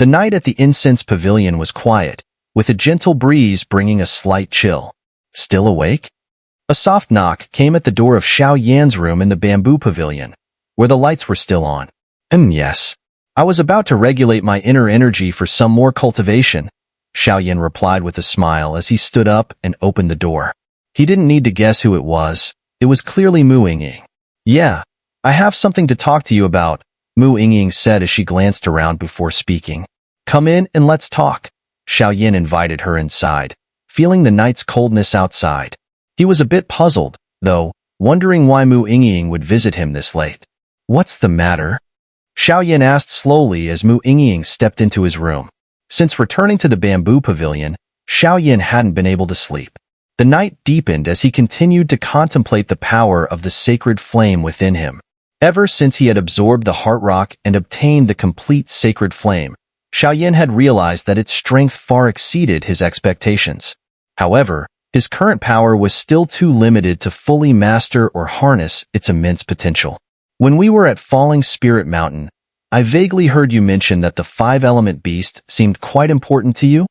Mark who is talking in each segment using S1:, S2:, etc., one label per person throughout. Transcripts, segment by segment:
S1: The night at the Incense pavilion was quiet, with a gentle breeze bringing a slight chill. Still awake? A soft knock came at the door of Xiao Yan's room in the bamboo pavilion, where the lights were still on. Yes. I was about to regulate my inner energy for some more cultivation, Xiao Yan replied with a smile as he stood up and opened the door. He didn't need to guess who it was. It was clearly Mu Yingying. Yeah, I have something to talk to you about, Mu Yingying said as she glanced around before speaking. Come in and let's talk. Xiao Yan invited her inside, feeling the night's coldness outside. He was a bit puzzled, though, wondering why Mu Yingying would visit him this late. What's the matter? Xiao Yan asked slowly as Mu Yingying stepped into his room. Since returning to the bamboo pavilion, Xiao Yan hadn't been able to sleep. The night deepened as he continued to contemplate the power of the sacred flame within him. Ever since he had absorbed the heart rock and obtained the complete sacred flame, Xiao Yan had realized that its strength far exceeded his expectations. However, his current power was still too limited to fully master or harness its immense potential. When we were at Falling Spirit Mountain, I vaguely heard you mention that the five-element beast seemed quite important to you?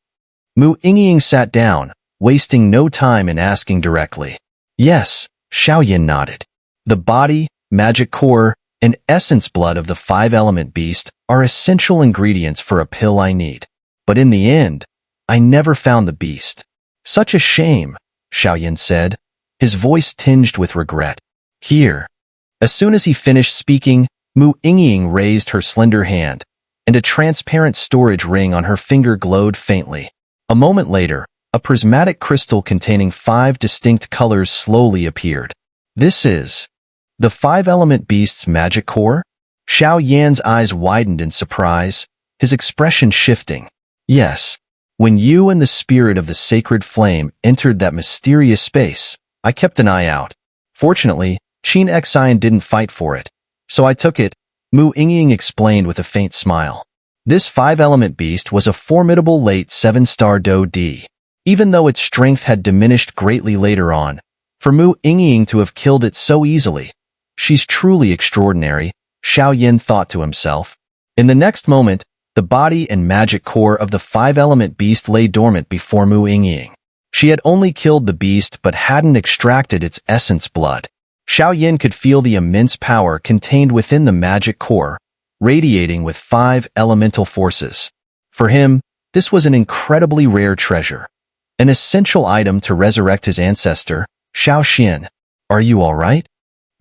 S1: Mu Yingying sat down, wasting no time in asking directly. Yes, Xiao Yan nodded. The body, magic core, and essence blood of the five-element beast are essential ingredients for a pill I need. But in the end, I never found the beast. Such a shame, Xiao Yan said, his voice tinged with regret. Here. As soon as he finished speaking, Mu Yingying raised her slender hand, and a transparent storage ring on her finger glowed faintly. A moment later, a prismatic crystal containing 5 distinct colors slowly appeared. This is the five-element beast's magic core? Xiao Yan's eyes widened in surprise, his expression shifting. Yes. When you and the spirit of the sacred flame entered that mysterious space, I kept an eye out. Fortunately, Qin Xian didn't fight for it, so I took it, Mu Yingying explained with a faint smile. This five-element beast was a formidable late 7-star Do D. Even though its strength had diminished greatly later on, for Mu Yingying to have killed it so easily, she's truly extraordinary, Xiao Yan thought to himself. In the next moment, the body and magic core of the five-element beast lay dormant before Mu Yingying. She had only killed the beast but hadn't extracted its essence blood. Xiao Yan could feel the immense power contained within the magic core, radiating with 5 elemental forces. For him, this was an incredibly rare treasure, an essential item to resurrect his ancestor, Xiao Xian. Are you all right?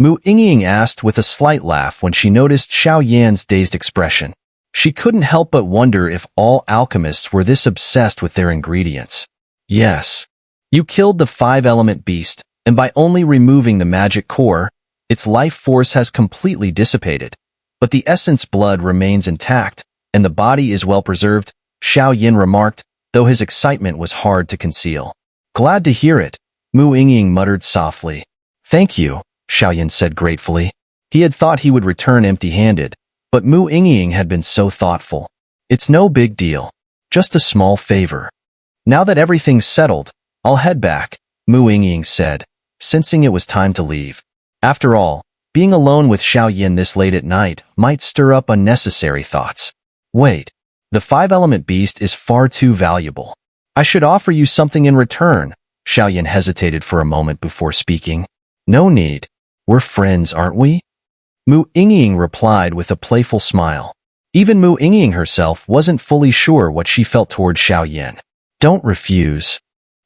S1: Mu Yingying asked with a slight laugh when she noticed Xiao Yan's dazed expression. She couldn't help but wonder if all alchemists were this obsessed with their ingredients. Yes. You killed the five-element beast, and by only removing the magic core, its life force has completely dissipated. But the essence blood remains intact, and the body is well preserved, Xiao Yan remarked, though his excitement was hard to conceal. Glad to hear it, Mu Yingying muttered softly. Thank you, Xiao Yan said gratefully. He had thought he would return empty-handed, but Mu Yingying had been so thoughtful. It's no big deal. Just a small favor. Now that everything's settled, I'll head back, Mu Yingying said, sensing it was time to leave. After all, being alone with Xiao Yan this late at night might stir up unnecessary thoughts. Wait, the five-element beast is far too valuable. I should offer you something in return, Xiao Yan hesitated for a moment before speaking. No need. We're friends, aren't we? Mu Yingying replied with a playful smile. Even Mu Yingying herself wasn't fully sure what she felt toward Xiao Yan. Don't refuse.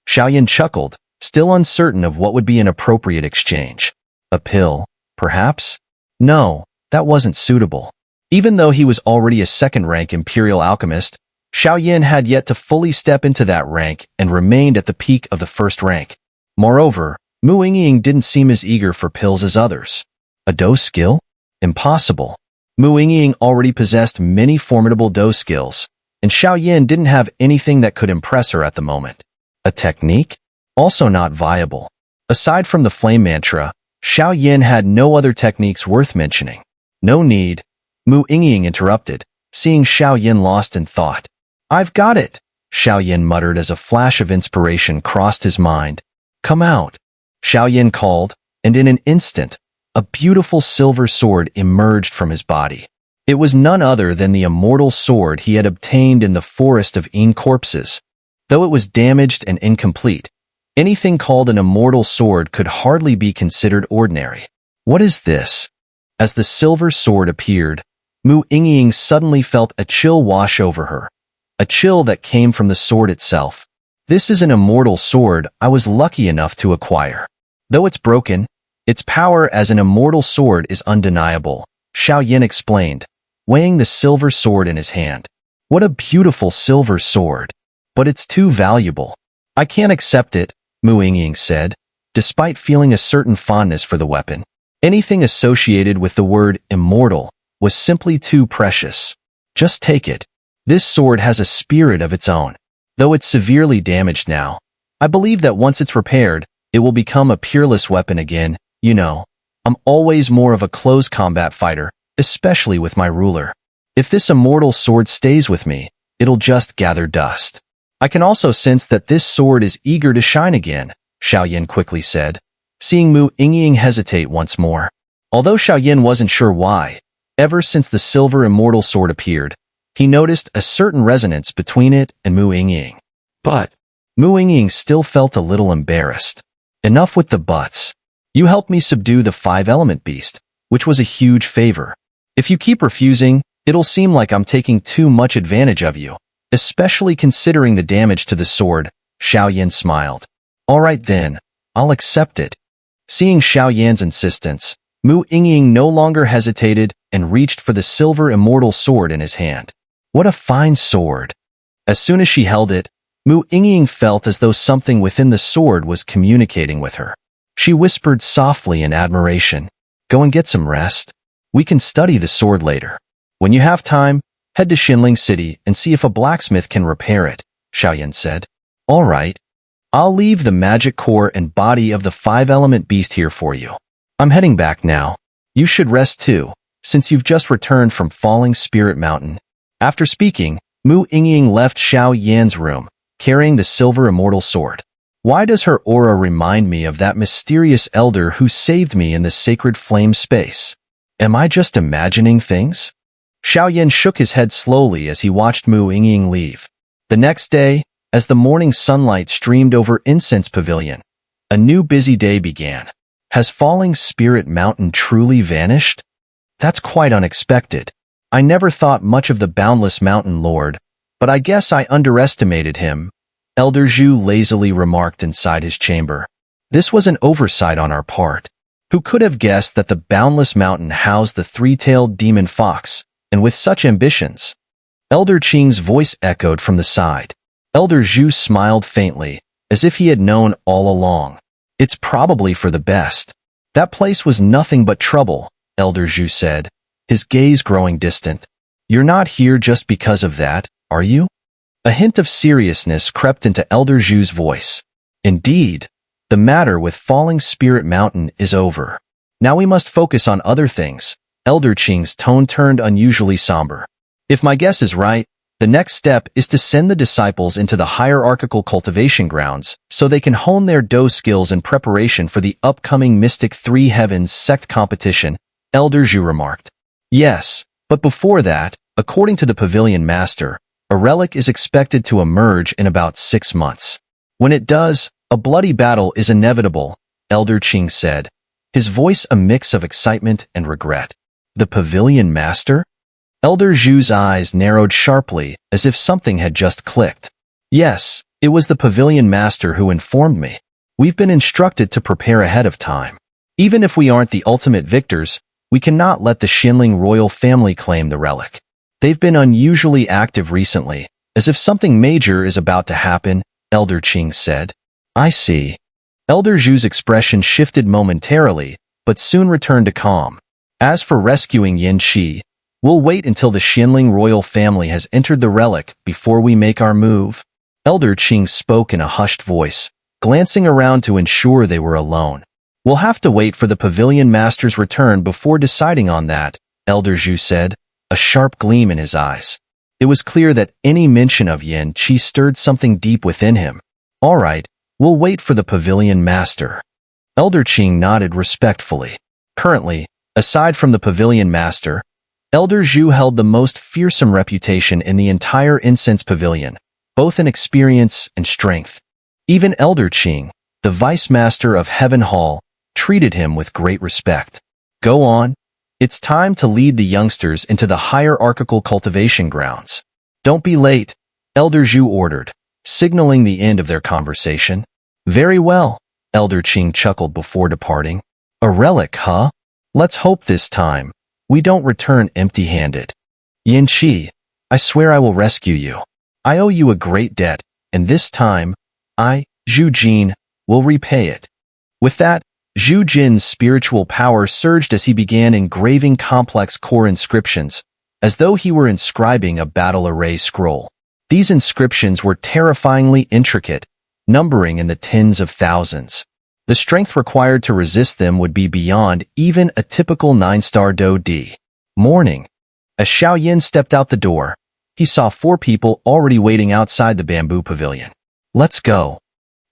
S1: Xiao Yan chuckled, still uncertain of what would be an appropriate exchange. A pill, perhaps? No, that wasn't suitable. Even though he was already a second-rank Imperial alchemist, Xiao Yan had yet to fully step into that rank and remained at the peak of the first rank. Moreover, Mu Yingying didn't seem as eager for pills as others. A dose skill? Impossible. Mu Yingying already possessed many formidable dose skills, and Xiao Yan didn't have anything that could impress her at the moment. A technique? Also not viable. Aside from the flame mantra, Xiao Yan had no other techniques worth mentioning. No need, Mu Yingying interrupted, seeing Xiao Yan lost in thought. I've got it, Xiao Yan muttered as a flash of inspiration crossed his mind. Come out. Xiao Yan called, and in an instant, a beautiful silver sword emerged from his body. It was none other than the immortal sword he had obtained in the forest of corpses. Though it was damaged and incomplete, anything called an immortal sword could hardly be considered ordinary. What is this? As the silver sword appeared, Mu Yingying suddenly felt a chill wash over her. A chill that came from the sword itself. This is an immortal sword I was lucky enough to acquire. Though it's broken, its power as an immortal sword is undeniable, Xiao Yan explained, weighing the silver sword in his hand. What a beautiful silver sword. But it's too valuable. I can't accept it, Mu Yingying said, despite feeling a certain fondness for the weapon. Anything associated with the word immortal was simply too precious. Just take it. This sword has a spirit of its own. Though it's severely damaged now, I believe that once it's repaired, it will become a peerless weapon again. You know, I'm always more of a close combat fighter, especially with my ruler. If this immortal sword stays with me, it'll just gather dust. I can also sense that this sword is eager to shine again, Xiao Yan quickly said, seeing Mu Yingying hesitate once more. Although Xiao Yan wasn't sure why, ever since the silver immortal sword appeared, he noticed a certain resonance between it and Mu Yingying. But Mu Yingying still felt a little embarrassed. Enough with the buts. You helped me subdue the 5-element beast, which was a huge favor. If you keep refusing, it'll seem like I'm taking too much advantage of you, especially considering the damage to the sword, Xiao Yan smiled. All right then, I'll accept it. Seeing Xiao Yan's insistence, Mu Yingying no longer hesitated and reached for the silver immortal sword in his hand. What a fine sword. As soon as she held it, Mu Yingying felt as though something within the sword was communicating with her. She whispered softly in admiration, "Go and get some rest. We can study the sword later. When you have time, head to Xinling City and see if a blacksmith can repair it," Xiao Yan said. "All right. I'll leave the magic core and body of the 5-element beast here for you. I'm heading back now. You should rest too, since you've just returned from Falling Spirit Mountain." After speaking, Mu Yingying left Xiao Yan's room, carrying the silver immortal sword. Why does her aura remind me of that mysterious elder who saved me in the sacred flame space? Am I just imagining things? Xiao Yan shook his head slowly as he watched Mu Yingying leave. The next day, as the morning sunlight streamed over Incense Pavilion, a new busy day began. Has Falling Spirit Mountain truly vanished? That's quite unexpected. I never thought much of the Boundless Mountain Lord, but I guess I underestimated him, Elder Zhu lazily remarked inside his chamber. This was an oversight on our part. Who could have guessed that the Boundless Mountain housed the 3-tailed demon fox, and with such ambitions? Elder Qing's voice echoed from the side. Elder Zhu smiled faintly, as if he had known all along. It's probably for the best. That place was nothing but trouble, Elder Zhu said, his gaze growing distant. You're not here just because of that, are you? A hint of seriousness crept into Elder Zhu's voice. Indeed, the matter with Falling Spirit Mountain is over. Now we must focus on other things. Elder Qing's tone turned unusually somber. If my guess is right, the next step is to send the disciples into the hierarchical cultivation grounds so they can hone their Do skills in preparation for the upcoming Mystic Three Heavens sect competition, Elder Zhu remarked. Yes, but before that, according to the pavilion master, a relic is expected to emerge in about 6 months. When it does, a bloody battle is inevitable, Elder Qing said, his voice a mix of excitement and regret. The pavilion master? Elder Zhu's eyes narrowed sharply as if something had just clicked. Yes, it was the pavilion master who informed me. We've been instructed to prepare ahead of time. Even if we aren't the ultimate victors, we cannot let the Xinling royal family claim the relic. They've been unusually active recently, as if something major is about to happen, Elder Qing said. I see. Elder Zhu's expression shifted momentarily, but soon returned to calm. As for rescuing Yin Qi, we'll wait until the Xinling royal family has entered the relic before we make our move. Elder Qing spoke in a hushed voice, glancing around to ensure they were alone. We'll have to wait for the pavilion master's return before deciding on that, Elder Zhu said, a sharp gleam in his eyes. It was clear that any mention of Yin Qi stirred something deep within him. All right, we'll wait for the pavilion master. Elder Qing nodded respectfully. Currently, aside from the pavilion master, Elder Zhu held the most fearsome reputation in the entire Incense Pavilion, both in experience and strength. Even Elder Qing, the Vice Master of Heaven Hall, treated him with great respect. Go on. It's time to lead the youngsters into the hierarchical cultivation grounds. Don't be late, Elder Zhu ordered, signaling the end of their conversation. Very well, Elder Qing chuckled before departing. A relic, huh? Let's hope this time we don't return empty-handed. Yin Qi, I swear I will rescue you. I owe you a great debt, and this time, I, Zhu Jin, will repay it. With that, Zhu Jin's spiritual power surged as he began engraving complex core inscriptions, as though he were inscribing a battle array scroll. These inscriptions were terrifyingly intricate, numbering in the tens of thousands. The strength required to resist them would be beyond even a typical 9-star Do D. Morning. As Xiao Yin stepped out the door, he saw 4 people already waiting outside the bamboo pavilion. Let's go.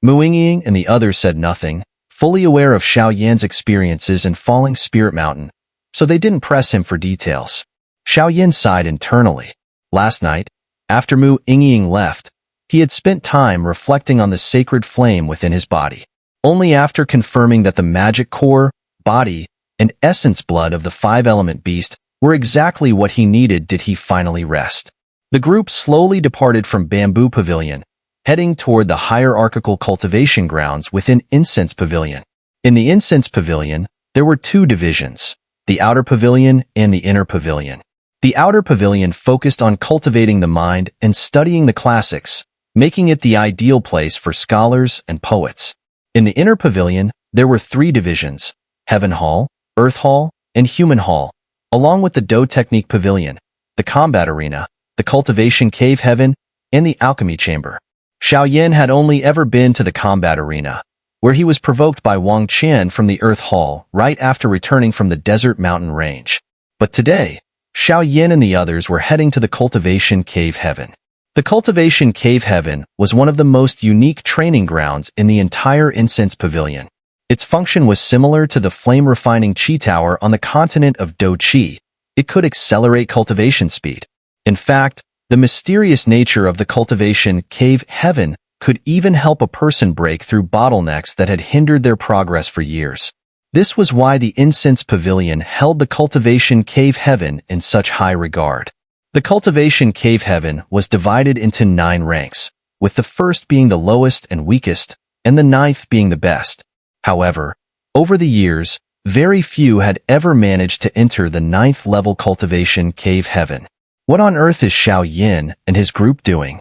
S1: Mu Yingying and the others said nothing, fully aware of Xiao Yan's experiences in Falling Spirit Mountain, so they didn't press him for details. Xiao Yan sighed internally. Last night, after Mu Yingying left, he had spent time reflecting on the sacred flame within his body. Only after confirming that the magic core, body, and essence blood of the 5-element beast were exactly what he needed did he finally rest. The group slowly departed from Bamboo Pavilion, heading toward the hierarchical cultivation grounds within Incense Pavilion. In the Incense Pavilion, there were 2 divisions, the Outer Pavilion and the Inner Pavilion. The Outer Pavilion focused on cultivating the mind and studying the classics, making it the ideal place for scholars and poets. In the Inner Pavilion, there were 3 divisions, Heaven Hall, Earth Hall, and Human Hall, along with the Do Technique Pavilion, the Combat Arena, the Cultivation Cave Heaven, and the Alchemy Chamber. Xiao Yan had only ever been to the Combat Arena, where he was provoked by Wang Qian from the Earth Hall right after returning from the Desert Mountain Range. But today, Xiao Yan and the others were heading to the Cultivation Cave Heaven. The Cultivation Cave Heaven was one of the most unique training grounds in the entire Incense Pavilion. Its function was similar to the flame-refining Qi Tower on the continent of Do Qi. It could accelerate cultivation speed. In fact, the mysterious nature of the Cultivation Cave Heaven could even help a person break through bottlenecks that had hindered their progress for years. This was why the Incense Pavilion held the Cultivation Cave Heaven in such high regard. The Cultivation Cave Heaven was divided into 9 ranks, with the first being the lowest and weakest, and the 9th being the best. However, over the years, very few had ever managed to enter the 9th level Cultivation Cave Heaven. What on earth is Xiao Yin and his group doing?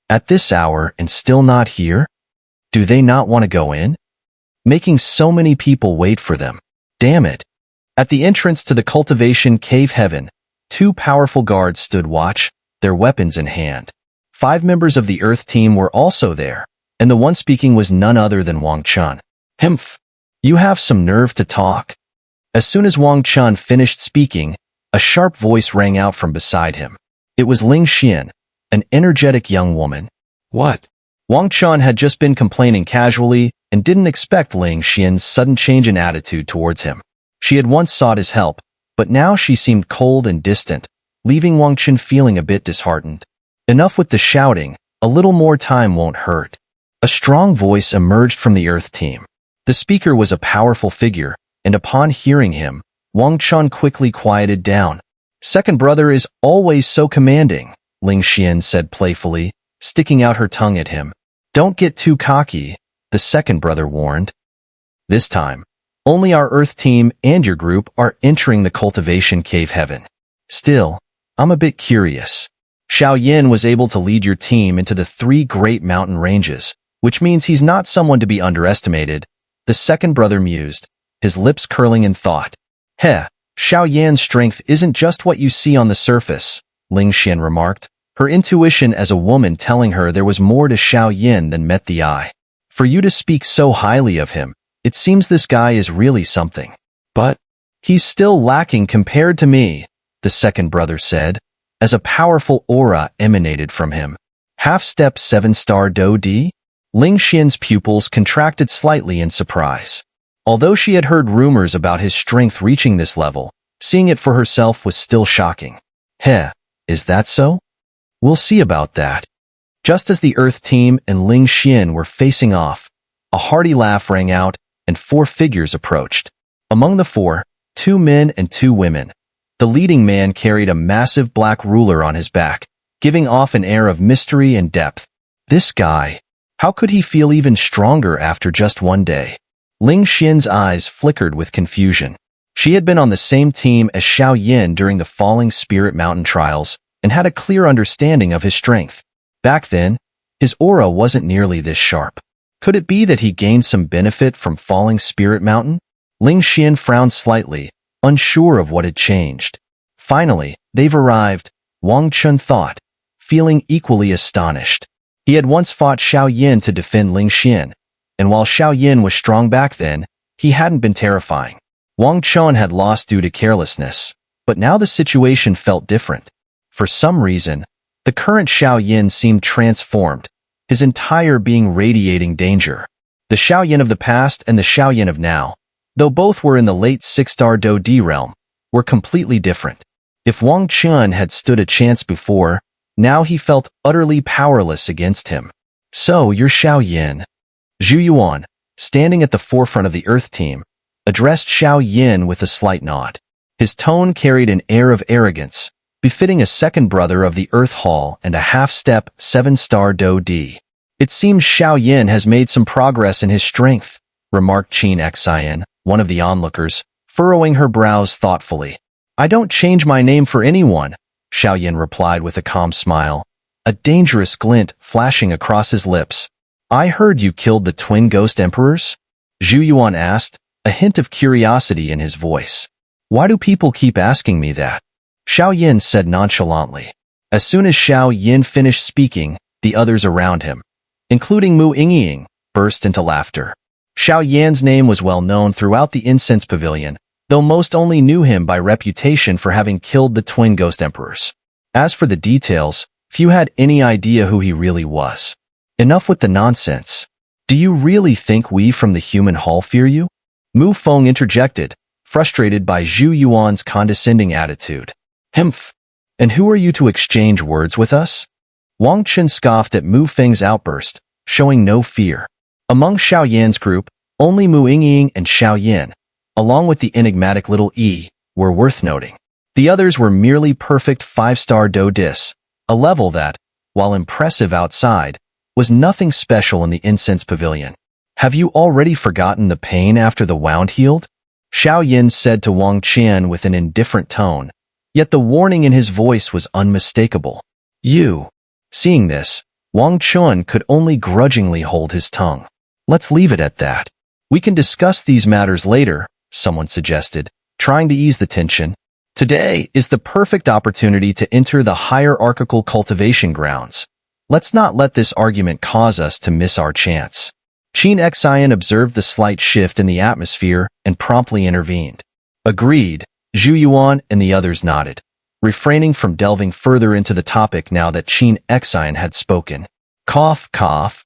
S1: At this hour and still not here? Do they not want to go in? Making so many people wait for them. Damn it. At the entrance to the Cultivation Cave Heaven, 2 powerful guards stood watch, their weapons in hand. 5 members of the Earth team were also there, and the one speaking was none other than Wang Chun. Humph. You have some nerve to talk. As soon as Wang Chun finished speaking, a sharp voice rang out from beside him. It was Ling Xian, an energetic young woman. What? Wang Chun had just been complaining casually and didn't expect Ling Xian's sudden change in attitude towards him. She had once sought his help, but now she seemed cold and distant, leaving Wang Chun feeling a bit disheartened. Enough with the shouting, a little more time won't hurt. A strong voice emerged from the Earth team. The speaker was a powerful figure, and upon hearing him, Wang Chun quickly quieted down. Second brother is always so commanding, Ling Xian said playfully, sticking out her tongue at him. Don't get too cocky, the second brother warned. This time, only our Earth team and your group are entering the Cultivation Cave Heaven. Still, I'm a bit curious. Xiao Yin was able to lead your team into the 3 great mountain ranges, which means he's not someone to be underestimated, the second brother mused, his lips curling in thought. Heh, Xiao Yan's strength isn't just what you see on the surface, Ling Xian remarked, her intuition as a woman telling her there was more to Xiao Yin than met the eye. For you to speak so highly of him, it seems this guy is really something. But he's still lacking compared to me, the second brother said, as a powerful aura emanated from him. Half-step 7-star Do D? Ling Xian's pupils contracted slightly in surprise. Although she had heard rumors about his strength reaching this level, Seeing it for herself was still shocking. Heh, is that so? We'll see about that. Just as the Earth team and Ling Xian were facing off, a hearty laugh rang out and 4 figures approached. Among the 4, 2 men and 2 women. The leading man carried a massive black ruler on his back, giving off an air of mystery and depth. This guy, how could he feel even stronger after just one day? Ling Xian's eyes flickered with confusion. She had been on the same team as Xiao Yin during the Falling Spirit Mountain trials and had a clear understanding of his strength. Back then, his aura wasn't nearly this sharp. Could it be that he gained some benefit from Falling Spirit Mountain? Ling Xian frowned slightly, unsure of what had changed. Finally, they've arrived, Wang Chun thought, feeling equally astonished. He had once fought Xiao Yin to defend Ling Xian, and while Xiao Yin was strong back then, he hadn't been terrifying. Wang Chun had lost due to carelessness, but now the situation felt different. For some reason, the current Xiao Yin seemed transformed, his entire being radiating danger. The Xiao Yin of the past and the Xiao Yin of now, though both were in the late 6-star Do D realm, were completely different. If Wang Chun had stood a chance before, now he felt utterly powerless against him. So, you're Xiao Yin. Zhu Yuan, standing at the forefront of the Earth team, addressed Xiao Yin with a slight nod. His tone carried an air of arrogance, befitting a second brother of the Earth Hall and a half-step 7-star Do D. It seems Xiao Yin has made some progress in his strength, remarked Qin Xian, one of the onlookers, furrowing her brows thoughtfully. I don't change my name for anyone, Xiao Yin replied with a calm smile, a dangerous glint flashing across his lips. I heard you killed the twin ghost emperors? Zhu Yuan asked, a hint of curiosity in his voice. Why do people keep asking me that? Xiao Yin said nonchalantly. As soon as Xiao Yin finished speaking, the others around him, including Mu Yingying, burst into laughter. Xiao Yan's name was well known throughout the Incense pavilion, though most only knew him by reputation for having killed the twin ghost emperors. As for the details, few had any idea who he really was. Enough with the nonsense. Do you really think we from the human hall fear you? Mu Feng interjected, frustrated by Zhu Yuan's condescending attitude. Humph. And who are you to exchange words with us? Wang Chun scoffed at Mu Feng's outburst, showing no fear. Among Xiao Yan's group, only Mu Yingying and Xiao Yin, along with the enigmatic little E, were worth noting. The others were merely perfect 5-star Do Dis, a level that, while impressive outside, was nothing special in the Incense pavilion. Have you already forgotten the pain after the wound healed? Xiao Yin said to Wang Qian with an indifferent tone, yet the warning in his voice was unmistakable. You. Seeing this, Wang Chun could only grudgingly hold his tongue. Let's leave it at that. We can discuss these matters later, someone suggested, trying to ease the tension. Today is the perfect opportunity to enter the hierarchical cultivation grounds. Let's not let this argument cause us to miss our chance. Qin Xian observed the slight shift in the atmosphere and promptly intervened. Agreed, Zhu Yuan and the others nodded, refraining from delving further into the topic now that Qin Xian had spoken. Cough, cough.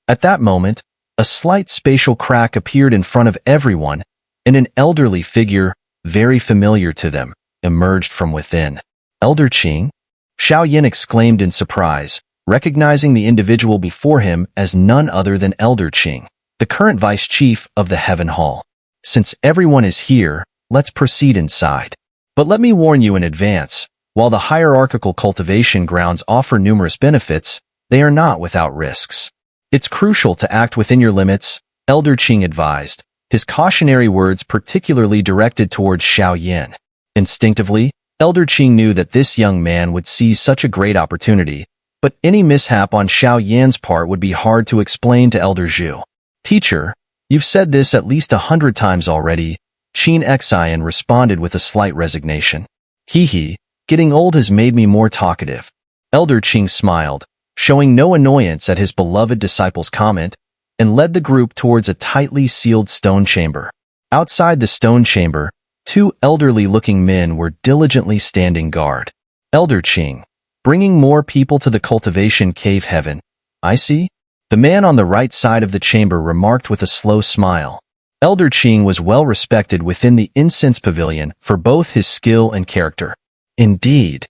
S1: At that moment, a slight spatial crack appeared in front of everyone, and an elderly figure, very familiar to them, emerged from within. Elder Qing? Xiao Yin exclaimed in surprise, recognizing the individual before him as none other than Elder Qing, the current vice chief of the Heaven Hall. Since everyone is here, let's proceed inside. But let me warn you in advance, while the hierarchical cultivation grounds offer numerous benefits, they are not without risks. It's crucial to act within your limits, Elder Qing advised, his cautionary words particularly directed towards Xiao Yin. Instinctively, Elder Qing knew that this young man would seize such a great opportunity, but any mishap on Xiao Yan's part would be hard to explain to Elder Zhu. Teacher, you've said this at least 100 times already, Qin Xian responded with a slight resignation. Hee, getting old has made me more talkative. Elder Qing smiled, showing no annoyance at his beloved disciple's comment, and led the group towards a tightly sealed stone chamber. Outside the stone chamber, 2 elderly-looking men were diligently standing guard. Elder Qing, bringing more people to the cultivation cave heaven. I see. The man on the right side of the chamber remarked with a slow smile. Elder Qing was well respected within the Incense Pavilion for both his skill and character. Indeed,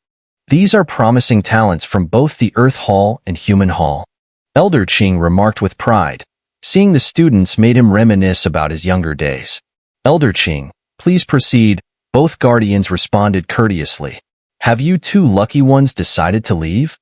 S1: these are promising talents from both the Earth Hall and Human Hall. Elder Qing remarked with pride. Seeing the students made him reminisce about his younger days. Elder Qing, please proceed, both guardians responded courteously. Have you two lucky ones decided to leave?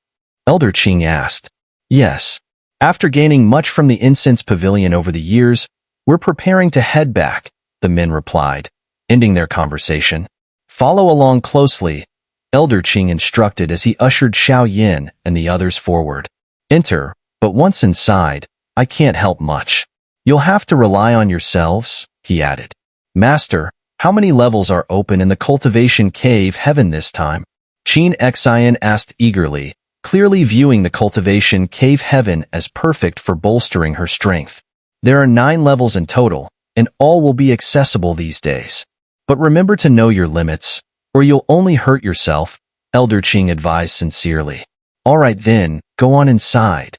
S1: Elder Qing asked. Yes. After gaining much from the Incense Pavilion over the years, we're preparing to head back, the men replied, ending their conversation. Follow along closely, Elder Qing instructed as he ushered Xiao Yin and the others forward. Enter, but once inside, I can't help much. You'll have to rely on yourselves, he added. Master, how many levels are open in the cultivation cave heaven this time? Xian asked eagerly, clearly viewing the cultivation cave heaven as perfect for bolstering her strength. There are 9 levels in total, and all will be accessible these days. But remember to know your limits, or you'll only hurt yourself, Elder Qing advised sincerely. All right then, go on inside.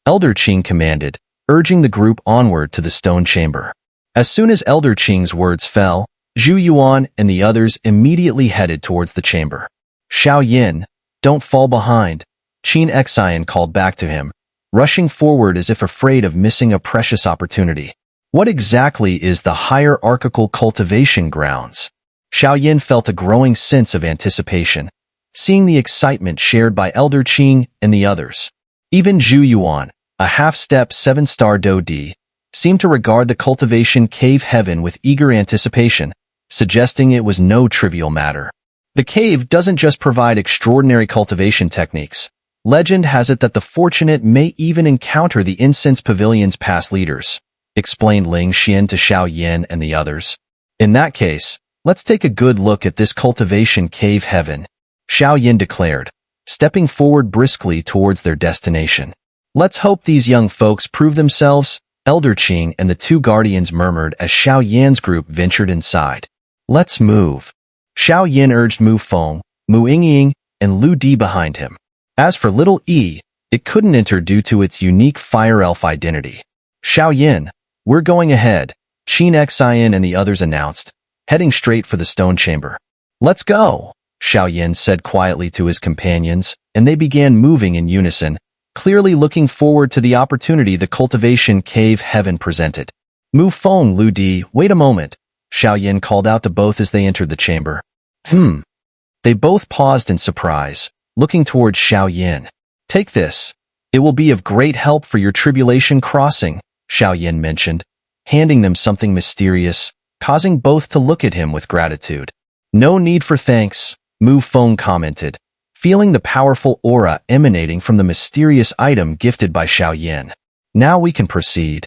S1: Elder Qing commanded, urging the group onward to the stone chamber. As soon as Elder Qing's words fell, Zhu Yuan and the others immediately headed towards the chamber. Xiao Yin, don't fall behind, Xian called back to him, rushing forward as if afraid of missing a precious opportunity. What exactly is the hierarchical cultivation grounds? Xiao Yin felt a growing sense of anticipation, seeing the excitement shared by Elder Qing and the others. Even Zhu Yuan, a half-step 7-star Do-D, seemed to regard the cultivation cave heaven with eager anticipation, suggesting it was no trivial matter. The cave doesn't just provide extraordinary cultivation techniques. Legend has it that the fortunate may even encounter the Incense Pavilion's past leaders, explained Ling Xian to Xiao Yin and the others. In that case, let's take a good look at this cultivation cave heaven, Xiao Yin declared, stepping forward briskly towards their destination. Let's hope these young folks prove themselves, Elder Qing and the 2 guardians murmured as Xiao Yan's group ventured inside. Let's move. Xiao Yin urged Mu Feng, Mu Yingying, and Lu Di behind him. As for little E, it couldn't enter due to its unique fire elf identity. Xiao Yin, we're going ahead, Xian and the others announced, heading straight for the stone chamber. Let's go, Xiao Yin said quietly to his companions, and they began moving in unison, clearly looking forward to the opportunity the cultivation cave heaven presented. Mu Feng, Lu Di, wait a moment, Xiao Yin called out to both as they entered the chamber. They both paused in surprise, looking towards Xiao Yin. Take this. It will be of great help for your tribulation crossing, Xiao Yin mentioned, handing them something mysterious, causing both to look at him with gratitude. No need for thanks, Mu Feng commented, feeling the powerful aura emanating from the mysterious item gifted by Xiao Yin. Now we can proceed.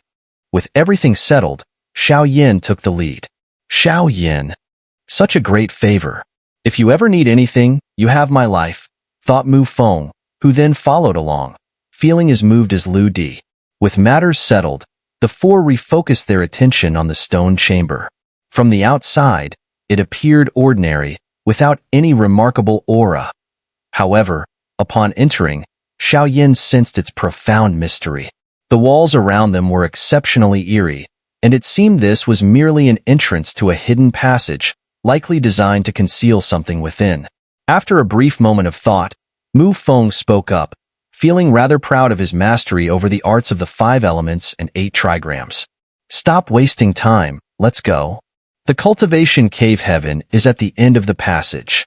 S1: With everything settled, Xiao Yin took the lead. Xiao Yin. Such a great favor. If you ever need anything, you have my life, thought Mu Feng, who then followed along, feeling as moved as Lu Di. With matters settled, the 4 refocused their attention on the stone chamber. From the outside, it appeared ordinary, without any remarkable aura. However, upon entering, Xiao Yin sensed its profound mystery. The walls around them were exceptionally eerie, and it seemed this was merely an entrance to a hidden passage, likely designed to conceal something within. After a brief moment of thought, Mu Feng spoke up, feeling rather proud of his mastery over the arts of the 5 elements and 8 trigrams. Stop wasting time, let's go. The cultivation cave heaven is at the end of the passage.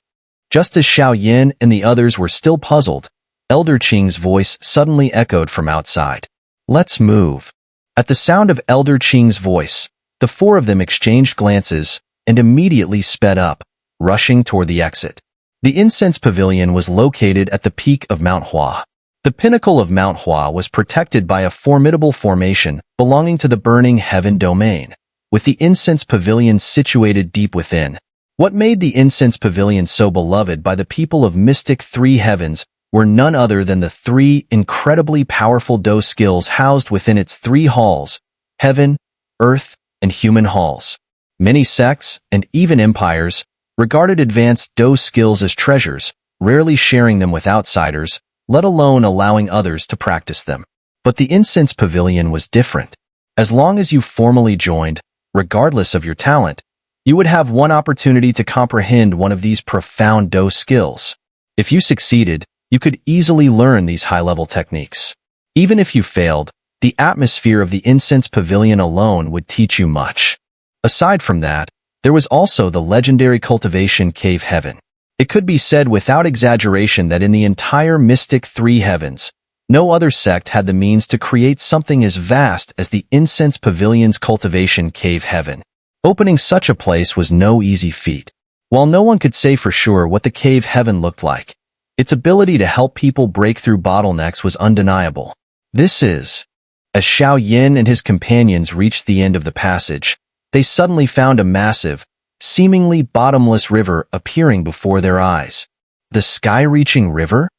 S1: Just as Xiao Yin and the others were still puzzled, Elder Qing's voice suddenly echoed from outside. Let's move. At the sound of Elder Qing's voice, the 4 of them exchanged glances and immediately sped up, rushing toward the exit. The Incense Pavilion was located at the peak of Mount Hua. The pinnacle of Mount Hua was protected by a formidable formation belonging to the Burning Heaven domain, with the Incense Pavilion situated deep within. What made the Incense Pavilion so beloved by the people of Mystic 3 Heavens were none other than the 3 incredibly powerful Do skills housed within its 3 halls, Heaven, Earth, and Human halls. Many sects, and even empires, regarded advanced Do skills as treasures, rarely sharing them with outsiders, let alone allowing others to practice them. But the Incense Pavilion was different. As long as you formally joined, Regardless of your talent, you would have one opportunity to comprehend one of these profound Do skills. If you succeeded, you could easily learn these high-level techniques. Even if you failed, the atmosphere of the Incense pavilion alone would teach you much. Aside from that, there was also the legendary cultivation cave heaven. It could be said without exaggeration that in the entire mystic three heavens, no other sect had the means to create something as vast as the Incense pavilion's cultivation cave heaven. Opening such a place was no easy feat. While no one could say for sure what the cave heaven looked like, its ability to help people break through bottlenecks was undeniable. As Xiao Yin and his companions reached the end of the passage, they suddenly found a massive, seemingly bottomless river appearing before their eyes. The sky-reaching river?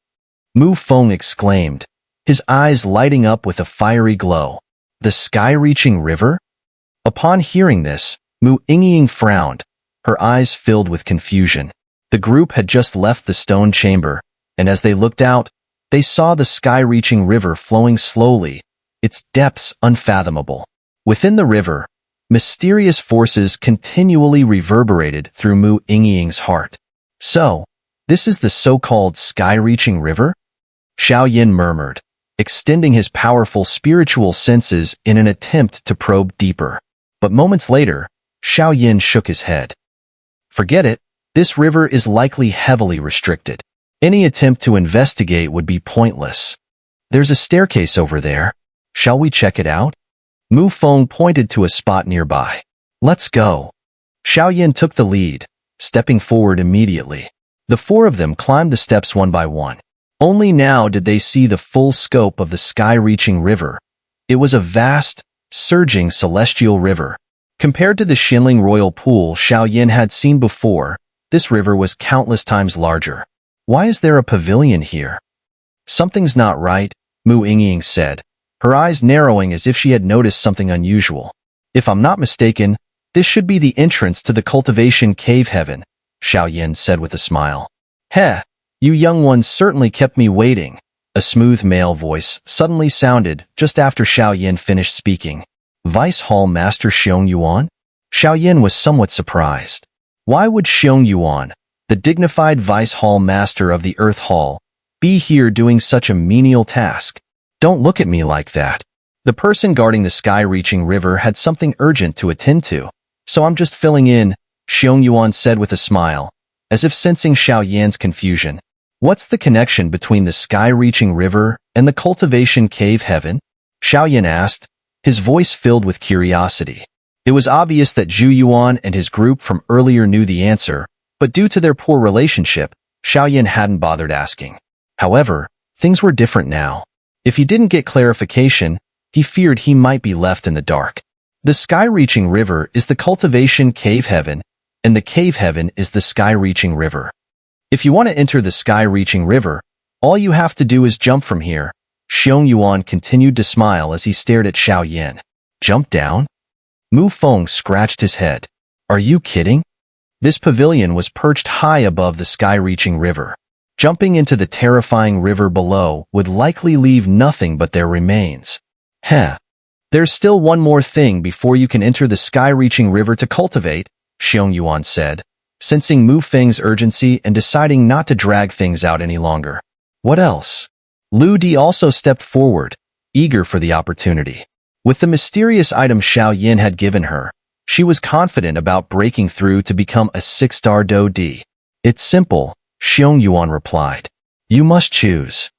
S1: Mu Feng exclaimed, his eyes lighting up with a fiery glow. The sky-reaching river? Upon hearing this, Mu Ying frowned, her eyes filled with confusion. The group had just left the stone chamber, and as they looked out, they saw the sky-reaching river flowing slowly, its depths unfathomable. Within the river, mysterious forces continually reverberated through Mu Ying's heart. So, this is the so-called sky-reaching river? Xiao Yin murmured, extending his powerful spiritual senses in an attempt to probe deeper. But moments later, Xiao Yin shook his head. Forget it, this river is likely heavily restricted. Any attempt to investigate would be pointless. There's a staircase over there. Shall we check it out? Mu Feng pointed to a spot nearby. Let's go. Xiao Yin took the lead, stepping forward immediately. The four of them climbed the steps one by one. Only now did they see the full scope of the sky-reaching river. It was a vast, surging celestial river. Compared to the Xinling royal pool Xiao Yin had seen before, this river was countless times larger. Why is there a pavilion here? Something's not right, Mu Ying said, her eyes narrowing as if she had noticed something unusual. If I'm not mistaken, this should be the entrance to the cultivation cave heaven, Xiao Yin said with a smile. Heh, you young ones certainly kept me waiting. A smooth male voice suddenly sounded just after Xiao Yin finished speaking. Vice Hall Master Xiong Yuan? Xiao Yin was somewhat surprised. Why would Xiong Yuan, the dignified Vice Hall Master of the Earth Hall, be here doing such a menial task? Don't look at me like that. The person guarding the sky-reaching river had something urgent to attend to, so I'm just filling in, Xiong Yuan said with a smile, as if sensing Xiao Yan's confusion. What's the connection between the sky-reaching river and the cultivation cave heaven? Xiao Yan asked, his voice filled with curiosity. It was obvious that Zhu Yuan and his group from earlier knew the answer, but due to their poor relationship, Xiao Yan hadn't bothered asking. However, things were different now. If he didn't get clarification, he feared he might be left in the dark. The sky-reaching river is the cultivation cave heaven, and the cave heaven is the sky-reaching river. If you want to enter the sky-reaching river, all you have to do is jump from here. Xiong Yuan continued to smile as he stared at Xiao Yin. Jump down? Mu Feng scratched his head. Are you kidding? This pavilion was perched high above the sky-reaching river. Jumping into the terrifying river below would likely leave nothing but their remains. There's still one more thing before you can enter the sky-reaching river to cultivate, Xiong Yuan said, sensing Mu Feng's urgency and deciding not to drag things out any longer. What else? Lu Di also stepped forward, eager for the opportunity. With the mysterious item Xiao Yin had given her, she was confident about breaking through to become a 6-star Do Di. It's simple, Xiong Yuan replied. You must choose.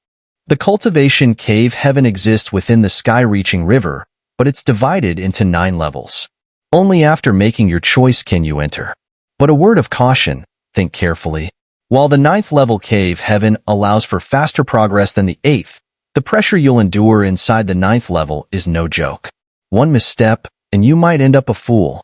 S1: The cultivation cave heaven exists within the sky-reaching river, but it's divided into 9 levels. Only after making your choice can you enter. But a word of caution, think carefully. While the 9th level cave heaven allows for faster progress than the 8th, the pressure you'll endure inside the 9th level is no joke. One misstep, and you might end up a fool.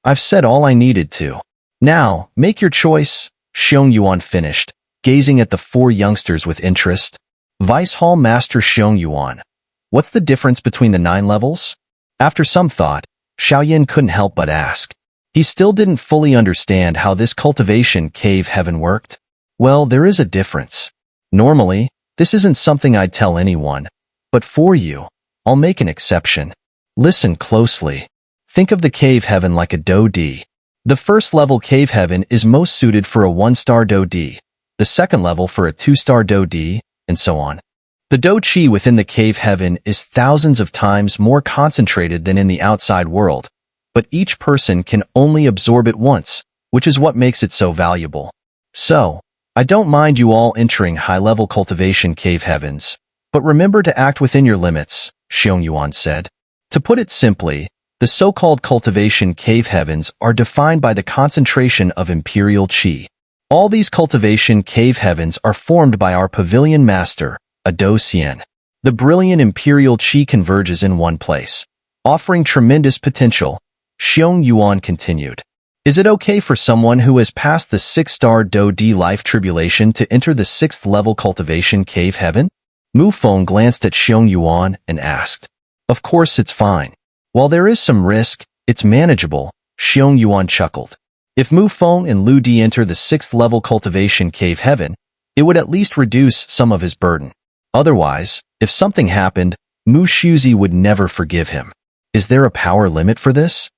S1: I've said all I needed to. Now, make your choice, Xiong Yuan finished, gazing at the 4 youngsters with interest. Vice Hall Master Xiong Yuan. What's the difference between the 9 levels? After some thought, Xiao Yin couldn't help but ask. He still didn't fully understand how this cultivation cave heaven worked. Well, there is a difference. Normally, this isn't something I'd tell anyone, but for you, I'll make an exception. Listen closely. Think of the cave heaven like a Do D. The first level cave heaven is most suited for a 1-star Do D, the second level for a 2-star Do D, and so on. The Do Chi within the cave heaven is thousands of times more concentrated than in the outside world, but each person can only absorb it once, which is what makes it so valuable. So, I don't mind you all entering high-level cultivation cave heavens, but remember to act within your limits, Xiao said. To put it simply, the so-called cultivation cave heavens are defined by the concentration of Imperial Qi. All these cultivation cave heavens are formed by our pavilion master, a Do Xian. The brilliant Imperial Qi converges in one place, offering tremendous potential. Xiao continued. Is it okay for someone who has passed the 6-star Do D life tribulation to enter the 6th level cultivation cave heaven? Mu Feng glanced at Xiao and asked. Of course it's fine. While there is some risk, it's manageable, Xiao chuckled. If Mu Feng and Lu Di enter the 6th level cultivation cave heaven, it would at least reduce some of his burden. Otherwise, if something happened, Mu Shuzi would never forgive him. Is there a power limit for this?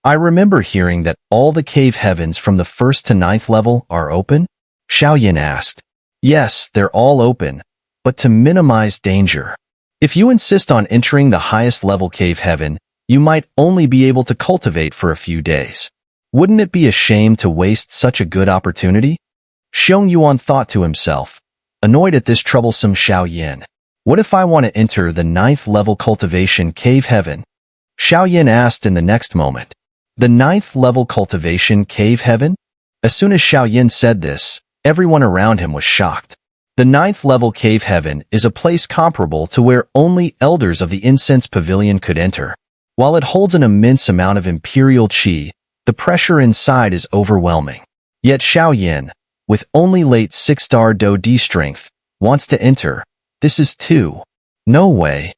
S1: I remember hearing that all the cave heavens from the 1st to 9th level are open? Xiao asked. Yes, they're all open, but to minimize danger. If you insist on entering the highest level cave heaven, you might only be able to cultivate for a few days. Wouldn't it be a shame to waste such a good opportunity? Xiao thought to himself, annoyed at this troublesome Xiao. What if I want to enter the 9th level cultivation cave heaven? Xiao asked in the next moment. The 9th level cultivation cave heaven? As soon as Xiao said this, everyone around him was shocked. The 9th level cave heaven is a place comparable to where only elders of the Incense pavilion could enter. While it holds an immense amount of Imperial Qi, the pressure inside is overwhelming. Yet Xiao, with only late 6-star Do D strength, wants to enter. This is too. No way.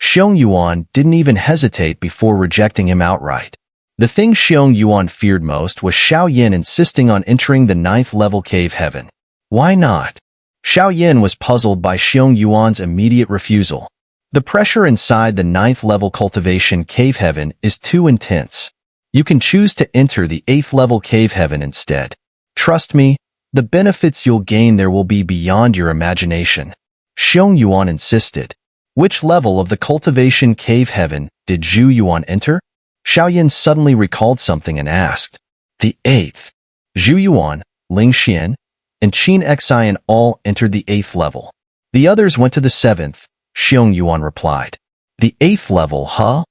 S1: Xiao didn't even hesitate before rejecting him outright. The thing Xiao feared most was Xiao insisting on entering the 9th level cave heaven. Why not? Xiao was puzzled by Xiao immediate refusal. The pressure inside the 9th level cultivation cave heaven is too intense. You can choose to enter the 8th level cave heaven instead. Trust me, the benefits you'll gain there will be beyond your imagination. Xiao insisted. Which level of the cultivation cave heaven did Zhu Yuan enter? Xiao suddenly recalled something and asked. The 8th. Zhu Yuan, Ling Xian, and Qin Xian all entered the 8th level. The others went to the 7th, Xiao replied. The 8th level, huh?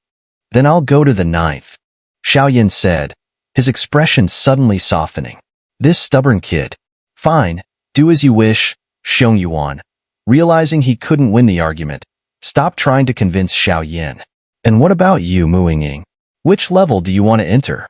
S1: Then I'll go to the 9th. Xiao said, his expression suddenly softening. This stubborn kid. Fine, do as you wish, Xiao, realizing he couldn't win the argument, stopped trying to convince Xiao. And what about you, Mu Yingying? Which level do you want to enter?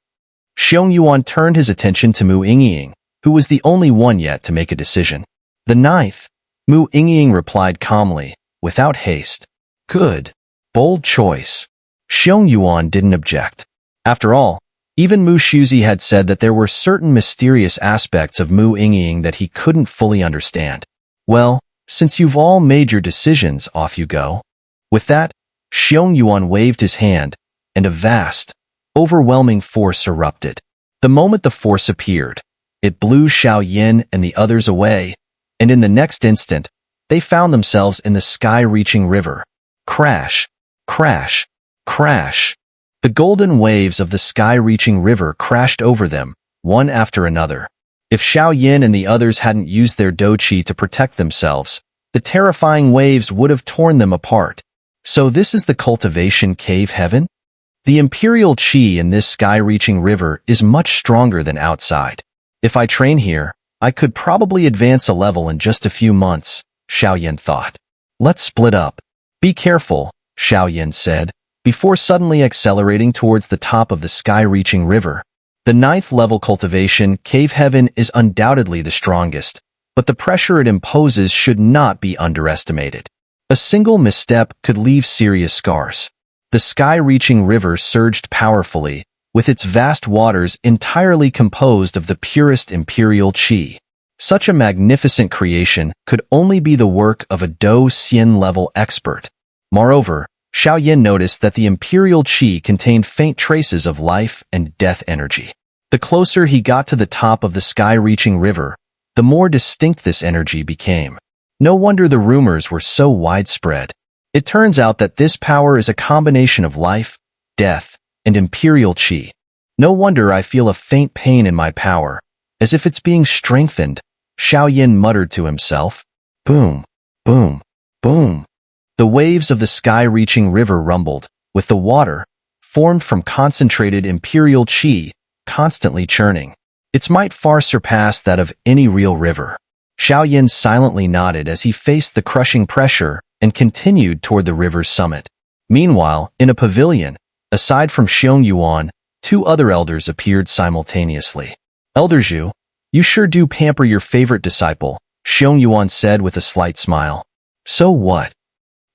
S1: Xiao turned his attention to Mu Yingying, who was the only one yet to make a decision. The 9th, Mu Yingying replied calmly, without haste. Good. Bold choice. Xiao didn't object. After all, even Mu Shuzi had said that there were certain mysterious aspects of Mu Yingying that he couldn't fully understand. Well, since you've all made your decisions, off you go. With that, Xiao waved his hand, and a vast, overwhelming force erupted. The moment the force appeared, it blew Xiao and the others away, and in the next instant, they found themselves in the sky-reaching river. Crash, crash, crash. The golden waves of the sky-reaching river crashed over them, one after another. If Xiao and the others hadn't used their Do Qi to protect themselves, the terrifying waves would have torn them apart. So this is the cultivation cave heaven? The Imperial Qi in this sky-reaching river is much stronger than outside. If I train here, I could probably advance a level in just a few months, Xiao thought. Let's split up. Be careful, Xiao said, before suddenly accelerating towards the top of the sky-reaching river. The 9th level cultivation cave heaven is undoubtedly the strongest, but the pressure it imposes should not be underestimated. A single misstep could leave serious scars. The sky-reaching river surged powerfully, with its vast waters entirely composed of the purest Imperial Qi. Such a magnificent creation could only be the work of a Do Xian level expert. Moreover, Xiao Yin noticed that the Imperial Qi contained faint traces of life and death energy. The closer he got to the top of the sky-reaching river, the more distinct this energy became. No wonder the rumors were so widespread. It turns out that this power is a combination of life, death, and Imperial Qi. No wonder I feel a faint pain in my power, as if it's being strengthened, Xiao Yin muttered to himself. Boom, boom, boom. The waves of the sky-reaching river rumbled, with the water, formed from concentrated Imperial Qi, constantly churning. Its might far surpassed that of any real river. Xiao Yin silently nodded as he faced the crushing pressure and continued toward the river's summit. Meanwhile, in a pavilion, aside from Xiong Yuan, 2 other elders appeared simultaneously. Elder Zhu, you sure do pamper your favorite disciple, Xiong Yuan said with a slight smile. So what?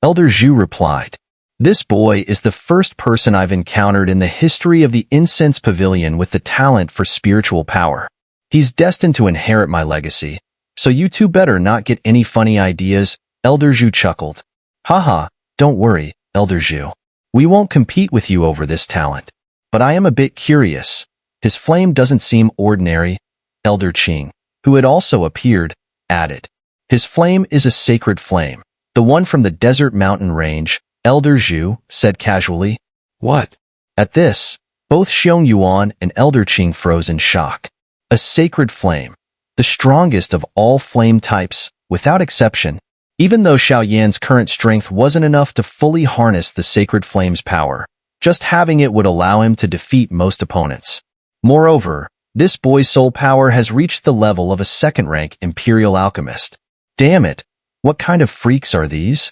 S1: Elder Zhu replied. This boy is the first person I've encountered in the history of the Incense Pavilion with the talent for spiritual power. He's destined to inherit my legacy, so you two better not get any funny ideas, Elder Zhu chuckled. Haha, don't worry, Elder Zhu. We won't compete with you over this talent. But I am a bit curious. His flame doesn't seem ordinary, Elder Qing, who had also appeared, added. His flame is a sacred flame, the one from the desert mountain range, Elder Zhu said casually. What? At this, both Xiong Yuan and Elder Qing froze in shock. A sacred flame, the strongest of all flame types, without exception. Even though Xiao Yan's current strength wasn't enough to fully harness the sacred flame's power, just having it would allow him to defeat most opponents. Moreover, this boy's soul power has reached the level of a second-rank Imperial alchemist. Damn it, what kind of freaks are these?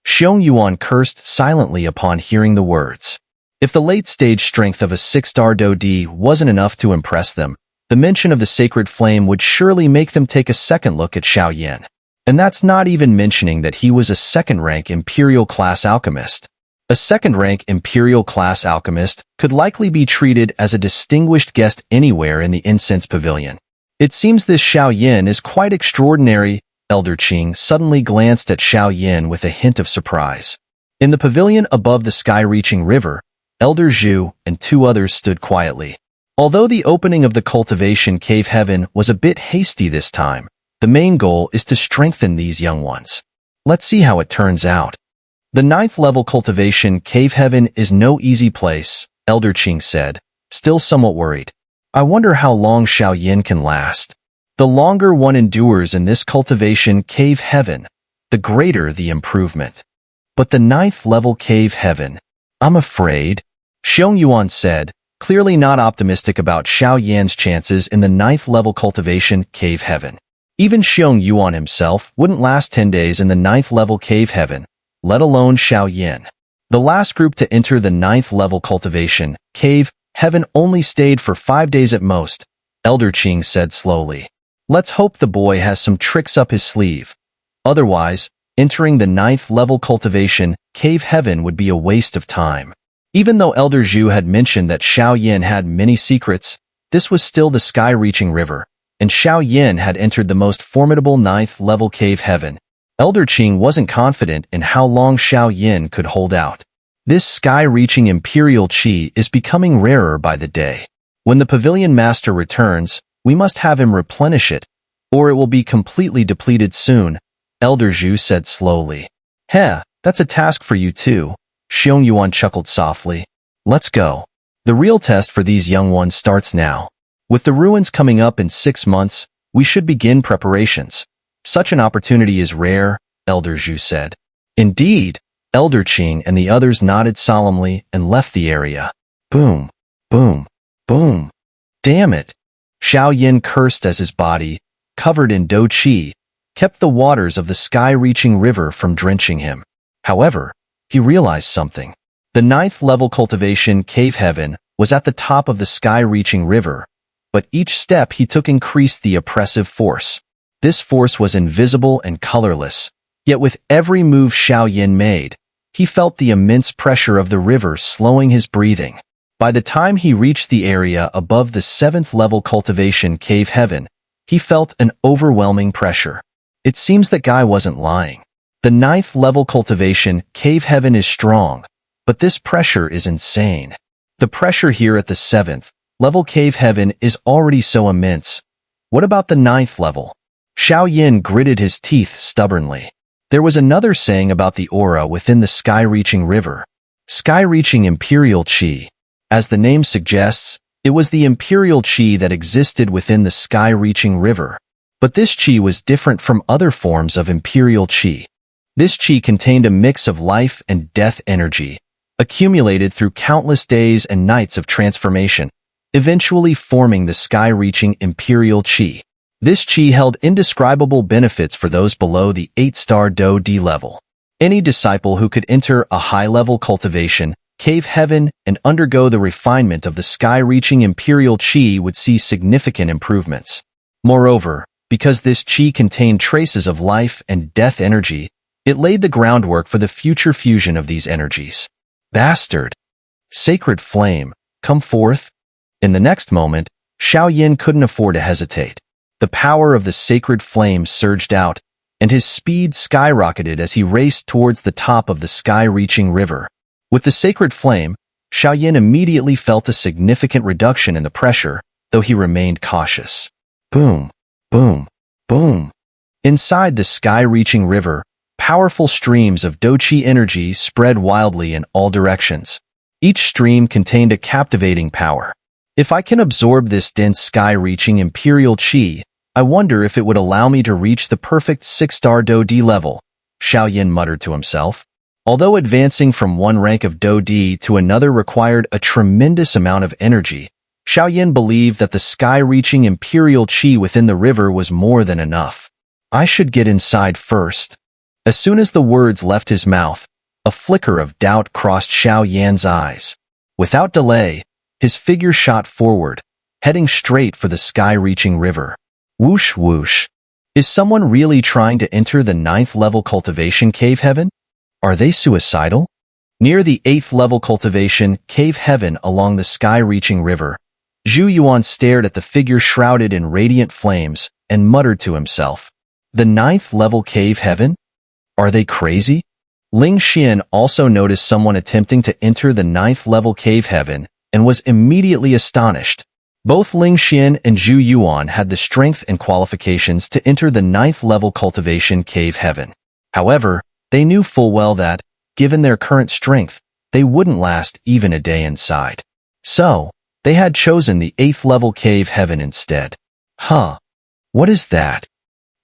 S1: Xiong Yuan cursed silently upon hearing the words. If the late-stage strength of a 6-star Do-D wasn't enough to impress them, the mention of the sacred flame would surely make them take a second look at Xiao Yan. And that's not even mentioning that he was a second-rank Imperial-class alchemist. A second-rank Imperial-class alchemist could likely be treated as a distinguished guest anywhere in the Incense Pavilion. It seems this Xiao Yan is quite extraordinary. Elder Qing suddenly glanced at Xiao Yan with a hint of surprise. In the pavilion above the sky-reaching river, Elder Zhu and 2 others stood quietly. Although the opening of the cultivation cave heaven was a bit hasty this time, the main goal is to strengthen these young ones. Let's see how it turns out. The 9th level cultivation cave heaven is no easy place, Elder Qing said, still somewhat worried. I wonder how long Xiao Yan can last. The longer one endures in this cultivation cave heaven, the greater the improvement. But the 9th level cave heaven, I'm afraid, Xiong Yuan said, clearly not optimistic about Xiao Yan's chances in the 9th level cultivation cave heaven. Even Xiong Yuan himself wouldn't last 10 days in the 9th level cave heaven, let alone Xiao Yan. The last group to enter the 9th level cultivation cave heaven only stayed for 5 days at most, Elder Qing said slowly. Let's hope the boy has some tricks up his sleeve. Otherwise, entering the 9th level cultivation cave heaven would be a waste of time. Even though Elder Zhu had mentioned that Xiao Yan had many secrets, this was still the sky-reaching river, and Xiao Yan had entered the most formidable 9th level cave heaven. Elder Qing wasn't confident in how long Xiao Yan could hold out. This sky-reaching Imperial Qi is becoming rarer by the day. When the pavilion master returns, we must have him replenish it, or it will be completely depleted soon, Elder Zhu said slowly. Heh, that's a task for you too, Xiong Yuan chuckled softly. Let's go. The real test for these young ones starts now. With the ruins coming up in 6 months, we should begin preparations. Such an opportunity is rare, Elder Zhu said. Indeed, Elder Qing and the others nodded solemnly and left the area. Boom, boom, boom. Damn it. Xiao Yan cursed as his body, covered in Do Qi, kept the waters of the sky-reaching river from drenching him. However, he realized something. The 9th level cultivation cave heaven was at the top of the sky-reaching river, but each step he took increased the oppressive force. This force was invisible and colorless, yet with every move Xiao Yan made, he felt the immense pressure of the river slowing his breathing. By the time he reached the area above the 7th level cultivation cave heaven, he felt an overwhelming pressure. It seems that guy wasn't lying. The 9th level cultivation, Cave Heaven, is strong, but this pressure is insane. The pressure here at the 7th level Cave Heaven is already so immense. What about the 9th level? Xiao Yin gritted his teeth stubbornly. There was another saying about the aura within the sky-reaching river. Sky-reaching Imperial Qi. As the name suggests, it was the Imperial Qi that existed within the sky-reaching river. But this Qi was different from other forms of Imperial Qi. This Qi contained a mix of life and death energy, accumulated through countless days and nights of transformation, eventually forming the sky-reaching Imperial Qi. This Qi held indescribable benefits for those below the 8-star Do D level. Any disciple who could enter a high-level cultivation, Cave Heaven, and undergo the refinement of the sky-reaching Imperial Qi would see significant improvements. Moreover, because this Qi contained traces of life and death energy, it laid the groundwork for the future fusion of these energies. Bastard! Sacred flame, come forth! In the next moment, Xiao Yin couldn't afford to hesitate. The power of the sacred flame surged out, and his speed skyrocketed as he raced towards the top of the sky-reaching river. With the sacred flame, Xiao Yin immediately felt a significant reduction in the pressure, though he remained cautious. Boom, boom, boom. Inside the sky-reaching river, powerful streams of Do Qi energy spread wildly in all directions. Each stream contained a captivating power. If I can absorb this dense sky-reaching Imperial Qi, I wonder if it would allow me to reach the perfect 6-star Do D level, Xiao Yin muttered to himself. Although advancing from one rank of Do D to another required a tremendous amount of energy, Xiao Yin believed that the sky-reaching Imperial Qi within the river was more than enough. I should get inside first. As soon as the words left his mouth, a flicker of doubt crossed Xiao Yan's eyes. Without delay, his figure shot forward, heading straight for the sky-reaching river. Whoosh whoosh. Is someone really trying to enter the 9th level cultivation Cave Heaven? Are they suicidal? Near the 8th level cultivation Cave Heaven along the sky-reaching river, Zhu Yuan stared at the figure shrouded in radiant flames and muttered to himself. The 9th level Cave Heaven? Are they crazy? Ling Xian also noticed someone attempting to enter the 9th level Cave Heaven and was immediately astonished. Both Ling Xian and Zhu Yuan had the strength and qualifications to enter the 9th level cultivation Cave Heaven. However, they knew full well that, given their current strength, they wouldn't last even a day inside. So, they had chosen the 8th level Cave Heaven instead. Huh. What is that?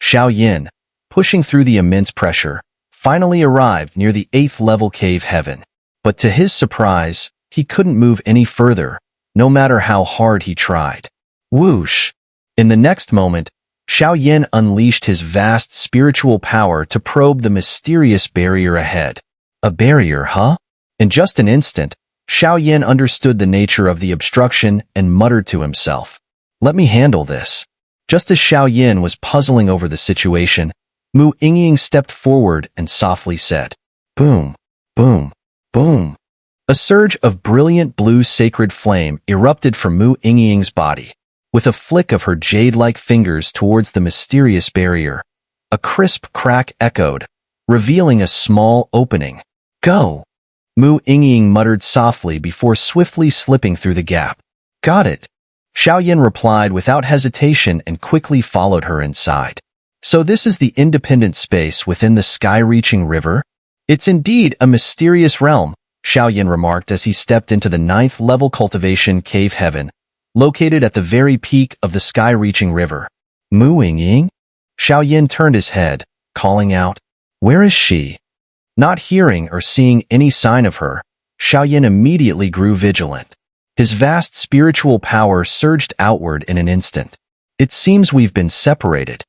S1: Xiao Yin, pushing through the immense pressure, finally arrived near the 8th level Cave Heaven. But to his surprise, he couldn't move any further, no matter how hard he tried. Whoosh! In the next moment, Xiao Yin unleashed his vast spiritual power to probe the mysterious barrier ahead. A barrier, huh? In just an instant, Xiao Yin understood the nature of the obstruction and muttered to himself. Let me handle this. Just as Xiao Yin was puzzling over the situation, Mu Yingying stepped forward and softly said, Boom, boom, boom. A surge of brilliant blue sacred flame erupted from Mu Yingying's body. With a flick of her jade-like fingers towards the mysterious barrier, a crisp crack echoed, revealing a small opening. Go! Mu Yingying muttered softly before swiftly slipping through the gap. Got it. Xiao Yin replied without hesitation and quickly followed her inside. So this is the independent space within the sky-reaching river? It's indeed a mysterious realm, Xiao Yin remarked as he stepped into the 9th level cultivation Cave Heaven, located at the very peak of the sky-reaching river. Mu Yingying? Xiao Yin turned his head, calling out, Where is she? Not hearing or seeing any sign of her, Xiao Yin immediately grew vigilant. His vast spiritual power surged outward in an instant. It seems we've been separated.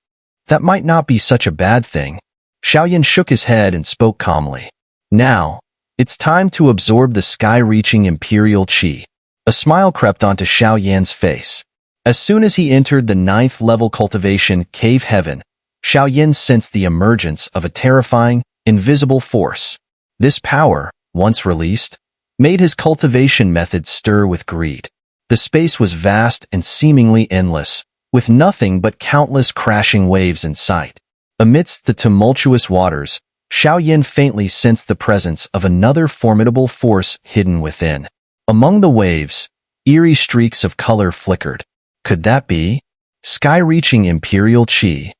S1: That might not be such a bad thing. Xiao Yin shook his head and spoke calmly. Now, it's time to absorb the sky-reaching Imperial Qi. A smile crept onto Xiao Yan's face. As soon as he entered the 9th level cultivation Cave Heaven, Xiao Yin sensed the emergence of a terrifying, invisible force. This power, once released, made his cultivation methods stir with greed. The space was vast and seemingly endless, with nothing but countless crashing waves in sight. Amidst the tumultuous waters, Xiao Yan faintly sensed the presence of another formidable force hidden within. Among the waves, eerie streaks of color flickered. Could that be sky-reaching Imperial Qi?